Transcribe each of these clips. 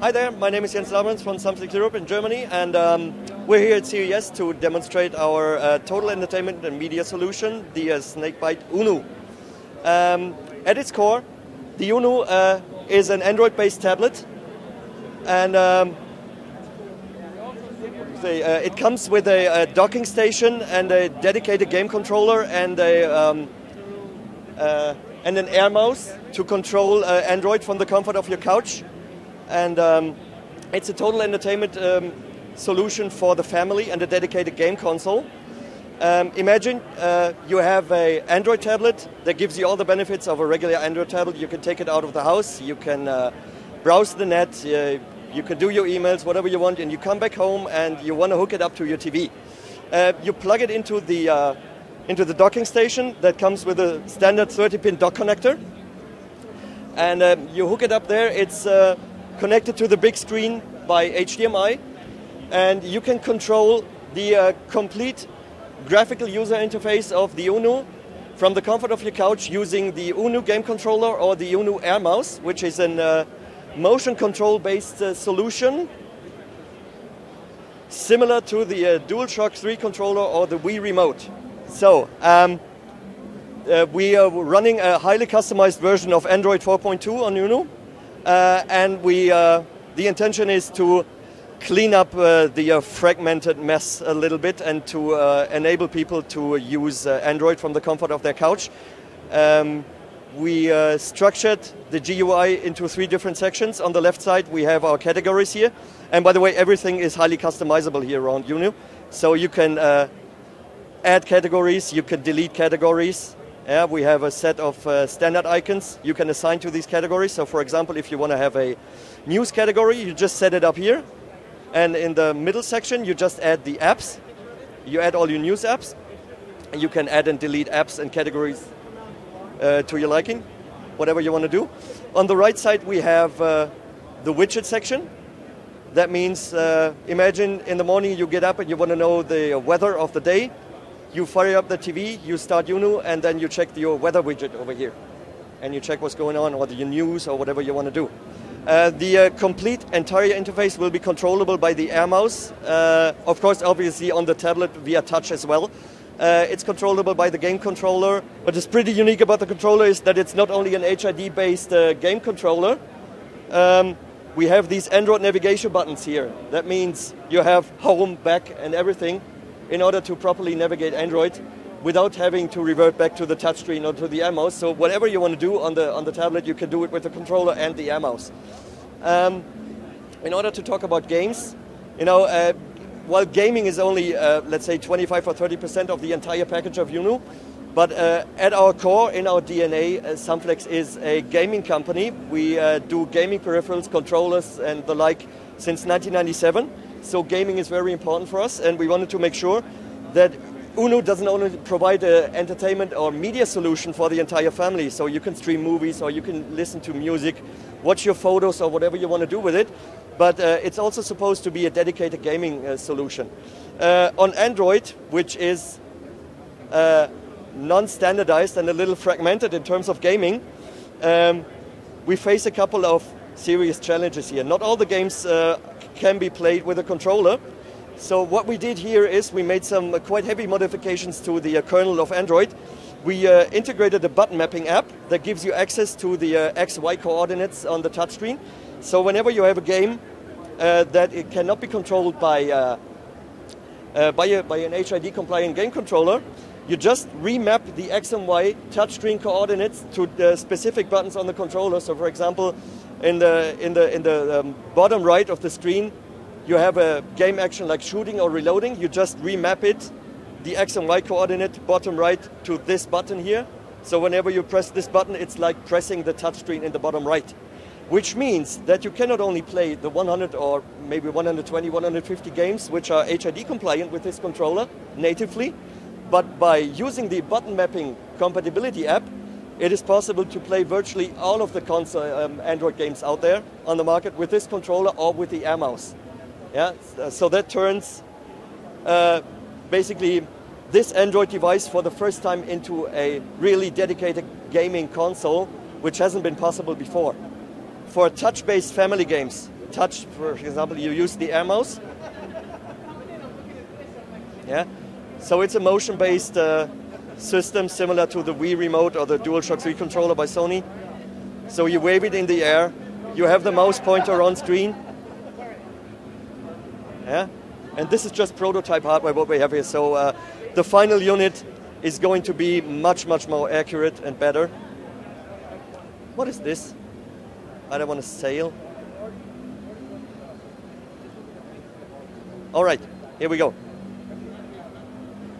Hi there, my name is Jens Laurens from Samsung Europe in Germany, and we're here at CES to demonstrate our total entertainment and media solution, the Snakebite UNO. At its core, the UNO is an Android-based tablet, and it comes with a docking station and a dedicated game controller and an air mouse to control Android from the comfort of your couch. And it's a total entertainment solution for the family and a dedicated game console. Imagine you have an Android tablet that gives you all the benefits of a regular Android tablet. You can take it out of the house, you can browse the net, you can do your emails, whatever you want, and you come back home and you want to hook it up to your TV. You plug it into the docking station that comes with a standard 30-pin dock connector. And you hook it up there. It's connected to the big screen by HDMI, and you can control the complete graphical user interface of the UNO from the comfort of your couch using the UNO game controller or the UNO Air Mouse, which is a motion control based solution similar to the DualShock 3 controller or the Wii Remote. So we are running a highly customized version of Android 4.2 on UNO. And the intention is to clean up the fragmented mess a little bit and to enable people to use Android from the comfort of their couch. We structured the GUI into 3 different sections. On the left side, we have our categories here. And by the way, everything is highly customizable here around UNO. So you can add categories, you can delete categories. Yeah, we have a set of standard icons you can assign to these categories. So for example, if you want to have a news category, you just set it up here. And in the middle section, you just add the apps. You add all your news apps. You can add and delete apps and categories to your liking, whatever you want to do. On the right side, we have the widget section. That means, imagine in the morning you get up and you want to know the weather of the day. You fire up the TV, you start UNO, and then you check your weather widget over here. And you check what's going on, or your news, or whatever you want to do. The complete entire interface will be controllable by the Air Mouse. Of course, obviously on the tablet via touch as well. It's controllable by the game controller. What is pretty unique about the controller is that it's not only an HID-based game controller. We have these Android navigation buttons here. That means you have home, back, and everything in order to properly navigate Android without having to revert back to the touchscreen or to the Air Mouse. So whatever you want to do on the tablet, you can do it with the controller and the Air Mouse. In order to talk about games, while gaming is only, let's say, 25 or 30% of the entire package of UNO, but at our core, in our DNA, Samflex is a gaming company. We do gaming peripherals, controllers, and the like since 1997. So gaming is very important for us, and we wanted to make sure that UNO doesn't only provide an entertainment or media solution for the entire family, so you can stream movies or you can listen to music, watch your photos or whatever you want to do with it, but it's also supposed to be a dedicated gaming solution. On Android, which is non-standardized and a little fragmented in terms of gaming, we face a couple of serious challenges here. Not all the games can be played with a controller. So what we did here is we made some quite heavy modifications to the kernel of Android. We integrated a button mapping app that gives you access to the X-Y coordinates on the touchscreen. So whenever you have a game that it cannot be controlled by an HID compliant game controller, you just remap the X and Y touchscreen coordinates to the specific buttons on the controller. So for example, in the bottom right of the screen, you have a game action like shooting or reloading. You just remap it, the X and Y coordinate, bottom right, to this button here. So whenever you press this button, it's like pressing the touchscreen in the bottom right. Which means that you cannot only play the 100 or maybe 120, 150 games which are HID compliant with this controller natively, but by using the button mapping compatibility app, it is possible to play virtually all of the console Android games out there on the market with this controller or with the Air Mouse. Yeah, so that turns basically this Android device for the first time into a really dedicated gaming console, which hasn't been possible before. For touch-based family games, touch, for example, you use the Air mouse. Yeah, so it's a motion-based system similar to the Wii Remote or the DualShock 3 controller by Sony. So you wave it in the air, you have the mouse pointer on screen. Yeah, and this is just prototype hardware what we have here. So the final unit is going to be much, much more accurate and better. What is this? I don't want to sail. All right, here we go.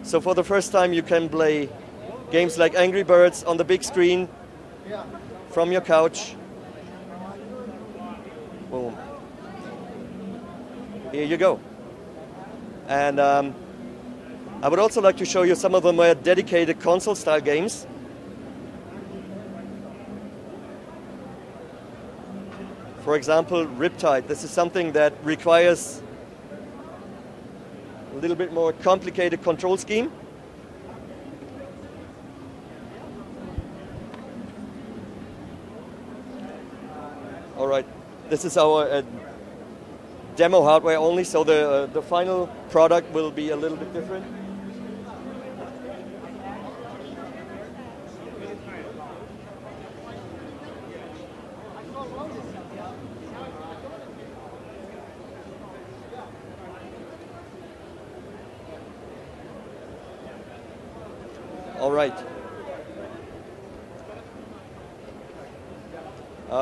So for the first time you can play games like Angry Birds on the big screen from your couch. Boom. Here you go. And I would also like to show you some of the more dedicated console-style games. For example, Riptide. This is something that requires a little bit more complicated control scheme. All right, this is our demo hardware only, so the final product will be a little bit different. All right.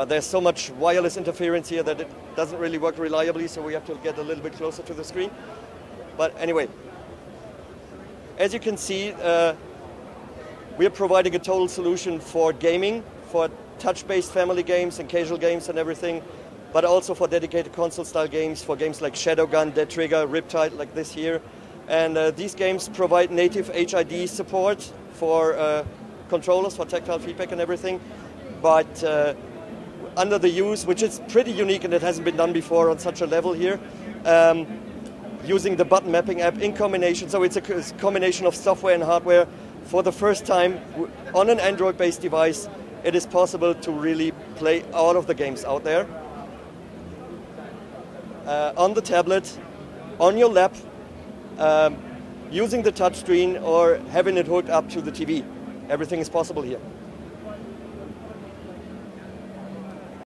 There's so much wireless interference here that it doesn't really work reliably, so we have to get a little bit closer to the screen. But anyway, as you can see, we are providing a total solution for gaming, for touch-based family games and casual games and everything, but also for dedicated console-style games, for games like Shadowgun, Dead Trigger, Riptide, like this here. And these games provide native HID support for controllers, for tactile feedback and everything. But under the use, which is pretty unique and it hasn't been done before on such a level here, using the button mapping app in combination, so it's a combination of software and hardware. For the first time on an Android-based device, it is possible to really play all of the games out there. On the tablet, on your lap, using the touchscreen or having it hooked up to the TV. Everything is possible here.